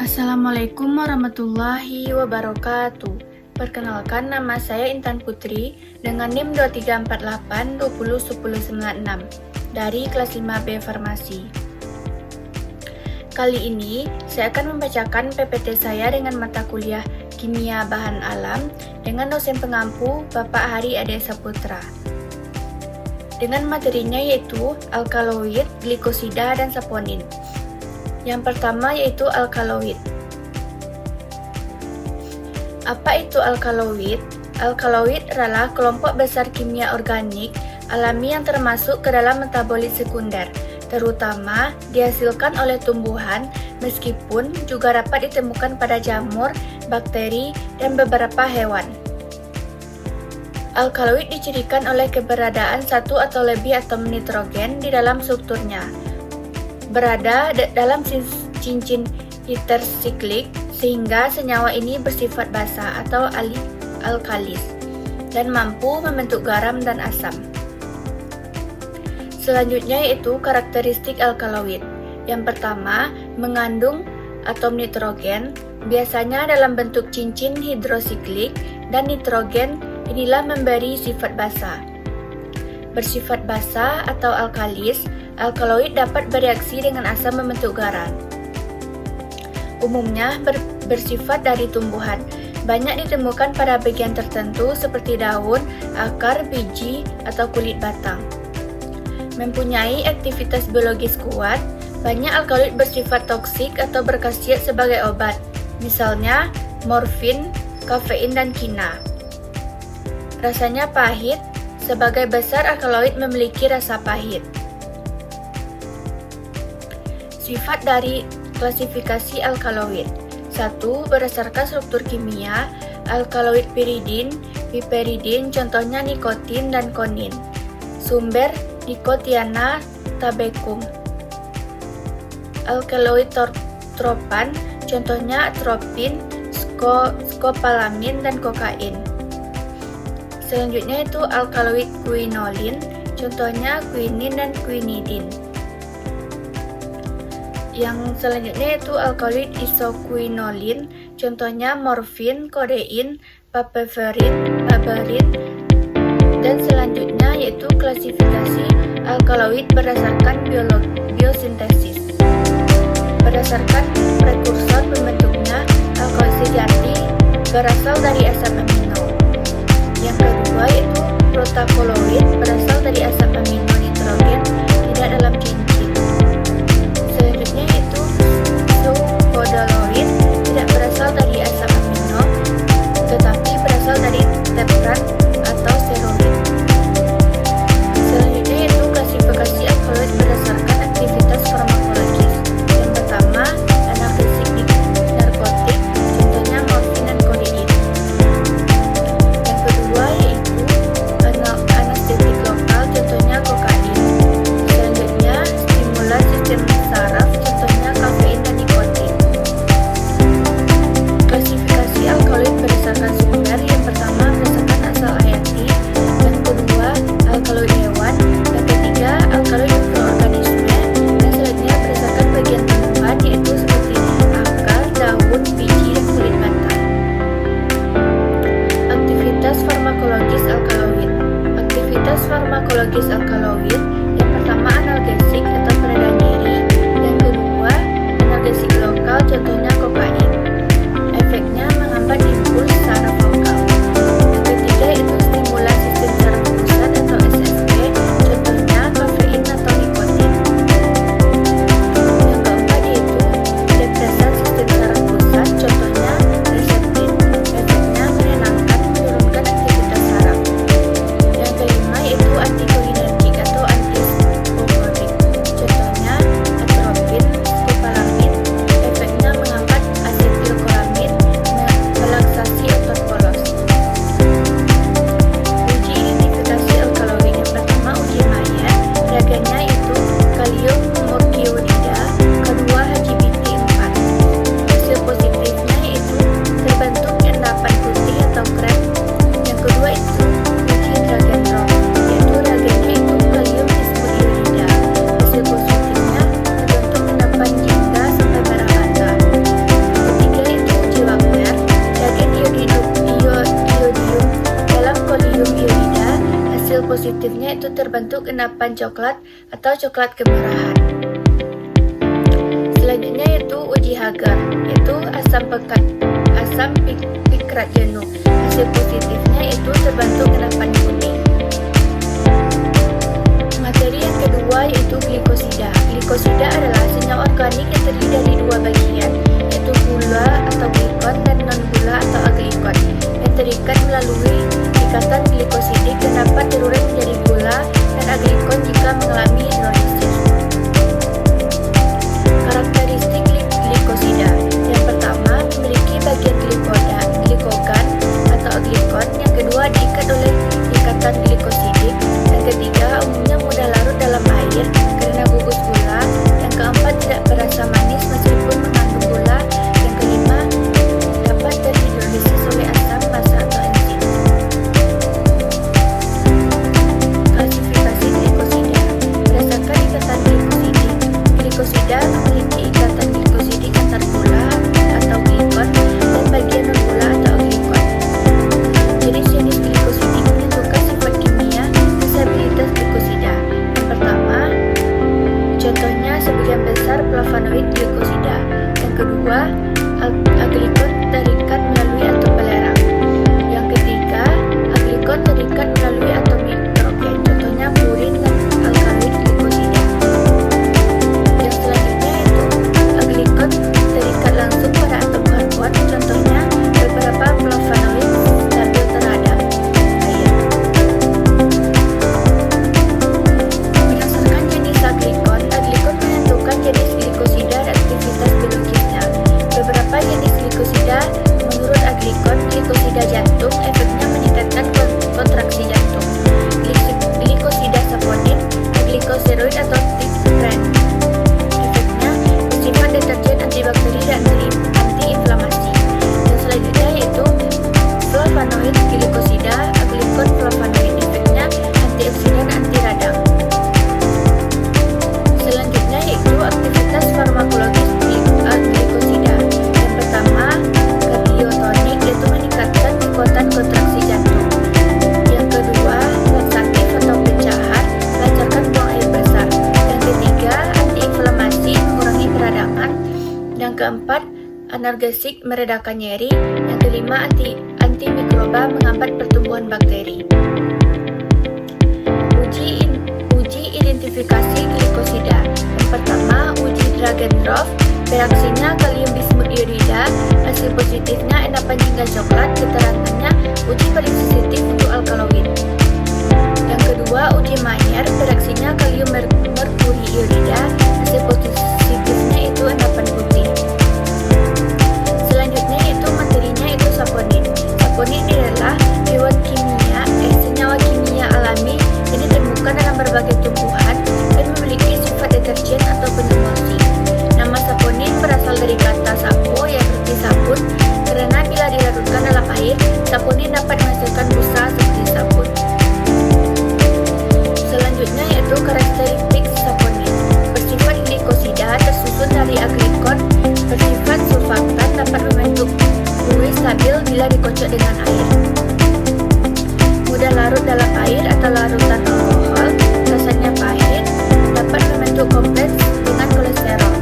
Assalamualaikum warahmatullahi wabarakatuh. Perkenalkan, nama saya Intan Putri dengan NIM 2348201096 dari kelas 5B Farmasi. Kali ini saya akan membacakan PPT saya dengan mata kuliah Kimia Bahan Alam dengan dosen pengampu Bapak Hari Ade Saputra. Dengan materinya yaitu alkaloid, glikosida, dan saponin. Yang pertama yaitu alkaloid. Apa itu alkaloid? Alkaloid adalah kelompok besar kimia organik alami yang termasuk ke dalam metabolit sekunder, terutama dihasilkan oleh tumbuhan, meskipun juga dapat ditemukan pada jamur, bakteri, dan beberapa hewan. Alkaloid dicirikan oleh keberadaan satu atau lebih atom nitrogen di dalam strukturnya, berada dalam cincin heterosiklik, sehingga senyawa ini bersifat basa atau alkalis dan mampu membentuk garam dan asam. Selanjutnya yaitu karakteristik alkaloid. Yang pertama, mengandung atom nitrogen, biasanya dalam bentuk cincin hidrosiklik, dan nitrogen inilah memberi sifat basa. Bersifat basa atau alkalis, alkaloid dapat bereaksi dengan asam membentuk garam. Umumnya bersifat dari tumbuhan, banyak ditemukan pada bagian tertentu seperti daun, akar, biji, atau kulit batang. Mempunyai aktivitas biologis kuat, banyak alkaloid bersifat toksik atau berkhasiat sebagai obat, misalnya morfin, kafein, dan kina. Rasanya pahit, sebagai besar alkaloid memiliki rasa pahit. Sifat dari klasifikasi alkaloid. 1. Berdasarkan struktur kimia, alkaloid piridin, piperidin, contohnya nikotin dan konin. Sumber Nicotiana tabecum. Alkaloid tropan, contohnya atropin, skopalamin, dan kokain. Selanjutnya itu alkaloid quinolin, contohnya quinin dan quinidin. Yang selanjutnya itu alkaloid isoquinolin, contohnya morfin, kodein, papaverin, paparin. Dan selanjutnya yaitu klasifikasi alkaloid berdasarkan biosintesis. Berdasarkan prekursor pembentuknya, alkaloid sejati berasal dari asam amino. Yang kedua yaitu protakoloid berasal dari asam amino nitrogen tidak dalam cincin. Selanjutnya yaitu succoidaloid tidak berasal dari asam amino, tetapi berasal dari tepran atau steroid. Selanjutnya yaitu klasifikasi alkaloid berdasarkan aktivitas farmakologis. Yang pertama, analgesik narkotik, contohnya morfin dan kodein. Yang kedua yaitu anestetik lokal, contohnya kokain. Selanjutnya terbentuk endapan coklat atau coklat kemerahan. Selanjutnya yaitu uji Hagar, yaitu asam pikrat jenuh. Hasil positifnya itu terbentuk endapan kuning. Materi yang kedua yaitu glikosida. Glikosida adalah senyawa organik yang terdiri dari dua bagian, yaitu gula atau glikon dan non-gula atau aglikon, yang terikat melalui ikatan glikosidik dan dapat terurai menjadi gula dan aglikon jika mengalami hidrolisis. Karakteristik glikosida. Yang pertama, memiliki bagian glikogan atau aglikon. Yang kedua, diikat oleh ikatan glikosidik. Yang ketiga, umumnya mudah larut dalam air karena gugus gula. Yang keempat, tidak berasa manis meskipun mengandung gula. Yang kelima, dapat terhidrolisis oleh asam basa atau enzim. Klasifikasi glikosida. Berdasarkan ikatan glikosidik, glikosida memiliki ikatan glikosidik antar gula atau glikon dan bagian non-gula atau aglikon. Jenis-jenis glikosidik menentukan sifat kimia dan stabilitas glikosida. Yang pertama, contohnya sebagian besar flavonoid glikosida. Yang kedua, aglikon terikat melalui atom belerang. Yang ketiga, aglikon terikat melalui atom hidrogen. Contohnya purin dan alkaloid glikosida. Yang selanjutnya itu aglikon terikat langsung pada atom karbon. Contohnya beberapa flavonoid stabil terhadap air. Berdasarkan jenis aglikon menentukan jenis glikosida dan aktivitas biologisnya. Beberapa jenis glikosida menurut aglikon, glikosida jantung efeknya meningkatkan kontraksi jantung. Glikosida saponin, glikosteroid atau tren efeknya bersifat deterjen, antibakteri dan antiinflamasi. Yang selanjutnya yaitu flavonoid glikosida, aglikon flavonoid efeknya antioksidan, anti radang. Selanjutnya yaitu aktivitas farmakologis glikosida. Yang pertama, kardiotonik, yaitu meningkatkan kekuatan kontraksi jantung. Yang kedua, laksatif atau pencahat, melancarkan buang air besar. Yang ketiga, antiinflamasi, mengurangi peradangan. Yang keempat, analgesik, meredakan nyeri. Yang kelima, antimikroba, menghambat pertumbuhan bakteri. Uji identifikasi glikosida. Yang pertama, uji Dragendorf. Reaksinya kalium bismut iodida. Hasil positifnya endapan hingga coklat. Keterangannya uji paling sensitif untuk alkaloid. Yang kedua, uji Mayer. Reaksinya kalium merkuri iodida. Hasil positifnya itu endapan putih. Selanjutnya itu materinya itu saponin. Saponin adalah senyawa kimia alami yang ditemukan dalam berbagai tumbuhan dan memiliki sifat deterjen atau penyemprot. Nama saponin berasal dari kata sapo yang berarti sabun, karena bila dilarutkan dalam air, saponin dapat menghasilkan busa seperti sabun. Selanjutnya yaitu karakteristik saponin. Bersifat glikosida, tersusun dari aglikon, bersifat sulfatan, dapat membentuk fluid stabil bila dikocok dengan air. Mudah larut dalam air atau larutan alkohol, rasanya pahit, dapat membentuk kompleks dengan kolesterol.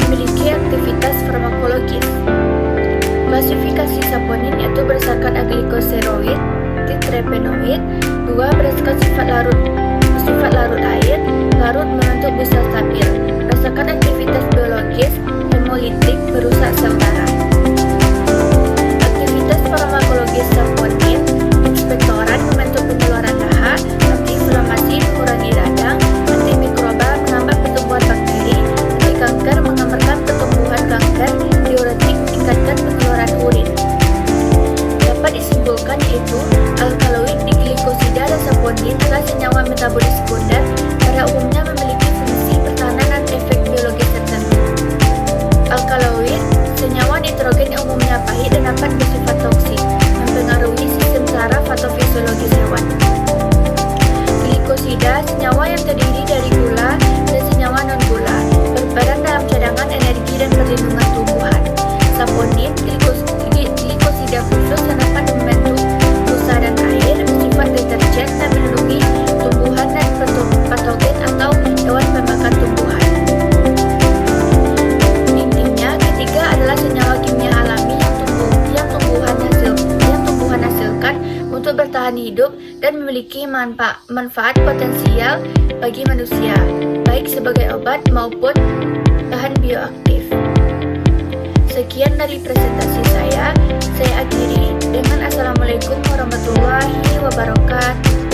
Memiliki aktivitas farmakologis. Klasifikasi saponin yaitu berdasarkan aglikosteroid, terpenoid. Dua, berdasarkan sifat larut air, larut membentuk busa stabil. Berdasarkan aktivitas biologis, hemolitik, merusak sel darah. Aktivitas farmakologis saponin, ekspektoran, membentuk pengeluaran dahak, antiinflamasi, mengurangi radang, antimikroba, menghambat pertumbuhan bakteri, anti kanker, menghambatkan pertumbuhan kanker, diuretik, meningkatkan pengeluaran urin. Dapat disimpulkan yaitu alkaloid di glikosida dan saponin adalah senyawa metabolis sekunder, pada umumnya memiliki fungsi pertahanan dan efek biologis tertentu. Alkaloid, senyawa nitrogen yang umumnya pahit dan dapat bersifat toksik, mempengaruhi sistem saraf atau fisiologis hewan. Glikosida, senyawa yang terdiri dari gula dan senyawa non-gula, berperan dalam cadangan energi dan perlindungan tumbuhan. Saponin, glikosida khusus yang dapat membentuk busa dan air, bersifat deterjen dan melindungi tumbuhan dan untuk bertahan hidup dan memiliki manfaat potensial bagi manusia, baik sebagai obat maupun bahan bioaktif. Sekian dari presentasi saya akhiri dengan Assalamualaikum warahmatullahi wabarakatuh.